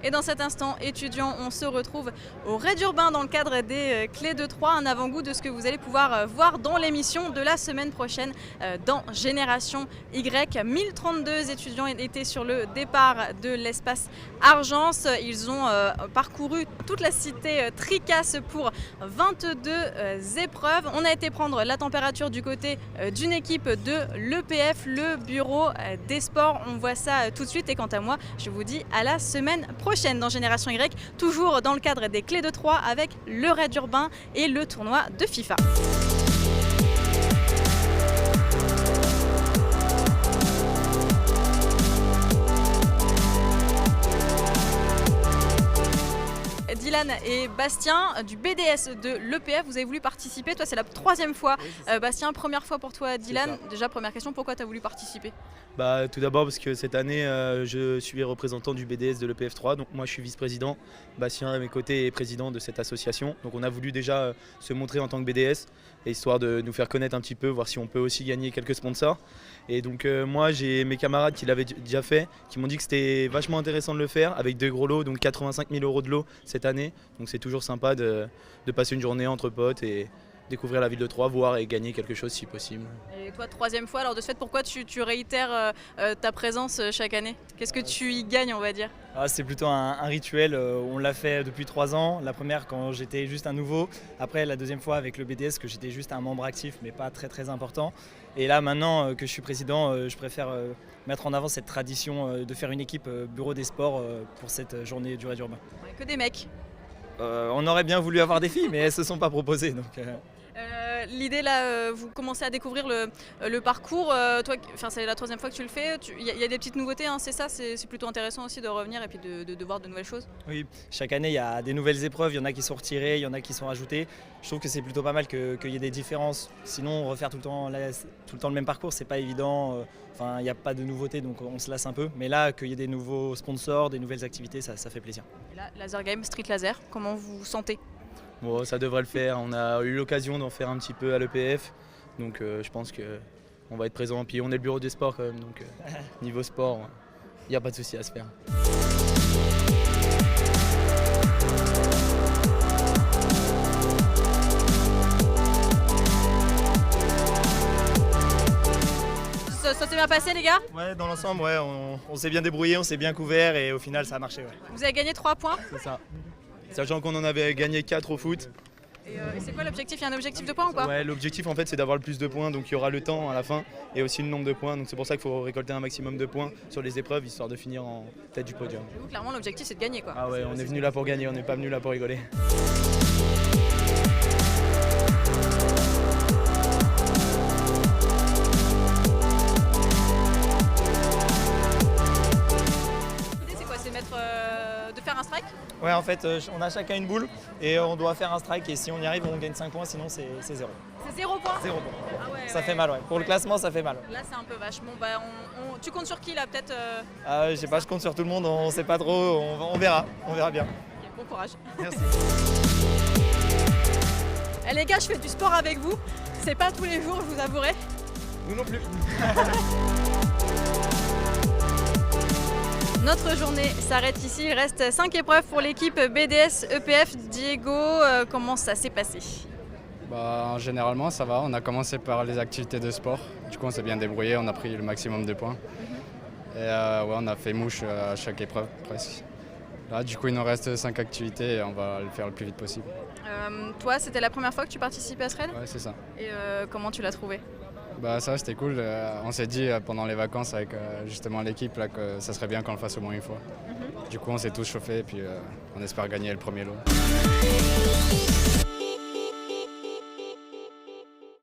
Et dans cet instant étudiant, on se retrouve au Raid Urbain dans le cadre des Clés de Troyes, un avant-goût de ce que vous allez pouvoir voir dans l'émission de la semaine prochaine dans Génération Y. 1032 étudiants étaient sur le départ de l'espace Argence. Ils ont parcouru toute la cité Tricasse pour 22 épreuves. On a été prendre la température du côté d'une équipe de l'EPF, le bureau des sports. On voit ça tout de suite et quant à moi, je vous dis à la semaine prochaine dans Génération Y, toujours dans le cadre des Clés de Troyes avec le Raid Urbain et le tournoi de FIFA. Dylan et Bastien du BDS de l'EPF, vous avez voulu participer, toi c'est la troisième fois, Bastien, première fois pour toi Dylan. Déjà première question, pourquoi tu as voulu participer? Tout d'abord parce que cette année je suis représentant du BDS de l'EPF 3, donc moi je suis vice-président, Bastien à mes côtés est président de cette association, donc on a voulu déjà se montrer en tant que BDS, histoire de nous faire connaître un petit peu, voir si on peut aussi gagner quelques sponsors. Et donc moi j'ai mes camarades qui l'avaient déjà fait, qui m'ont dit que c'était vachement intéressant de le faire, avec deux gros lots, donc 85 000 € de lot cette année, donc c'est toujours sympa de passer une journée entre potes et découvrir la ville de Troyes, voir et gagner quelque chose si possible. Et toi, troisième fois, alors de ce fait, pourquoi tu réitères ta présence chaque année? Qu'est-ce que tu y gagnes, on va dire? C'est plutôt un rituel, on l'a fait depuis 3 ans. La première quand j'étais juste un nouveau, après la deuxième fois avec le BDS que j'étais juste un membre actif mais pas très très important. Et là maintenant que je suis président, je préfère mettre en avant cette tradition de faire une équipe bureau des sports pour cette journée du Raid Urbain. Ouais, que des mecs. On aurait bien voulu avoir des filles mais elles ne se sont pas proposées. Donc, L'idée là, vous commencez à découvrir le parcours, toi, c'est la troisième fois que tu le fais, il y a des petites nouveautés, hein, c'est ça, c'est plutôt intéressant aussi de revenir et puis de voir de nouvelles choses. Oui, chaque année il y a des nouvelles épreuves, il y en a qui sont retirées, il y en a qui sont ajoutées. Je trouve que c'est plutôt pas mal qu'il y ait des différences, sinon refaire tout le temps le même parcours c'est pas évident, il n'y a pas de nouveautés donc on se lasse un peu, mais là qu'il y ait des nouveaux sponsors, des nouvelles activités, ça fait plaisir. Et là, Laser Game, Street Laser, comment vous vous sentez? Bon, ça devrait le faire, on a eu l'occasion d'en faire un petit peu à l'EPF, donc je pense qu'on va être présent. Puis on est le bureau des sports quand même, donc niveau sport, il n'y a pas de souci à se faire. Ça s'est bien passé les gars? Ouais, dans l'ensemble, ouais, on s'est bien débrouillé, on s'est bien couvert et au final ça a marché. Ouais. Vous avez gagné 3 points? C'est ça. Sachant qu'on en avait gagné 4 au foot. Et c'est quoi l'objectif? Il y a un objectif de points ou quoi? Ouais, l'objectif en fait c'est d'avoir le plus de points, donc il y aura le temps à la fin et aussi le nombre de points, donc c'est pour ça qu'il faut récolter un maximum de points sur les épreuves histoire de finir en tête du podium. Vous, clairement l'objectif c'est de gagner quoi. Ah ouais, on est venu là pour gagner, on n'est pas venu là pour rigoler. L'idée c'est quoi? C'est de faire un strike? Ouais, en fait, on a chacun une boule et on doit faire un strike et si on y arrive, on gagne 5 points, sinon c'est 0. C'est 0 points? 0 points. Ah ouais, Ça fait mal, ouais. Pour le classement, ça fait mal. Là c'est un peu vache. Bon bah tu comptes sur qui là peut-être? Je sais pas, je compte sur tout le monde, on sait pas trop, on verra bien. Okay, bon courage. Merci. Les gars, je fais du sport avec vous, c'est pas tous les jours, je vous avouerai. Nous non plus. Notre journée s'arrête ici, il reste 5 épreuves pour l'équipe BDS EPF. Diego, comment ça s'est passé? Généralement ça va, on a commencé par les activités de sport, du coup on s'est bien débrouillé, on a pris le maximum de points. Et on a fait mouche à chaque épreuve presque. Là du coup il nous reste 5 activités et on va le faire le plus vite possible. Toi c'était la première fois que tu participais à ce raid? Ouais c'est ça. Et comment tu l'as trouvé? Ça c'était cool, on s'est dit pendant les vacances avec justement l'équipe là, que ça serait bien qu'on le fasse au moins une fois. Du coup on s'est tous chauffés et puis on espère gagner le premier lot.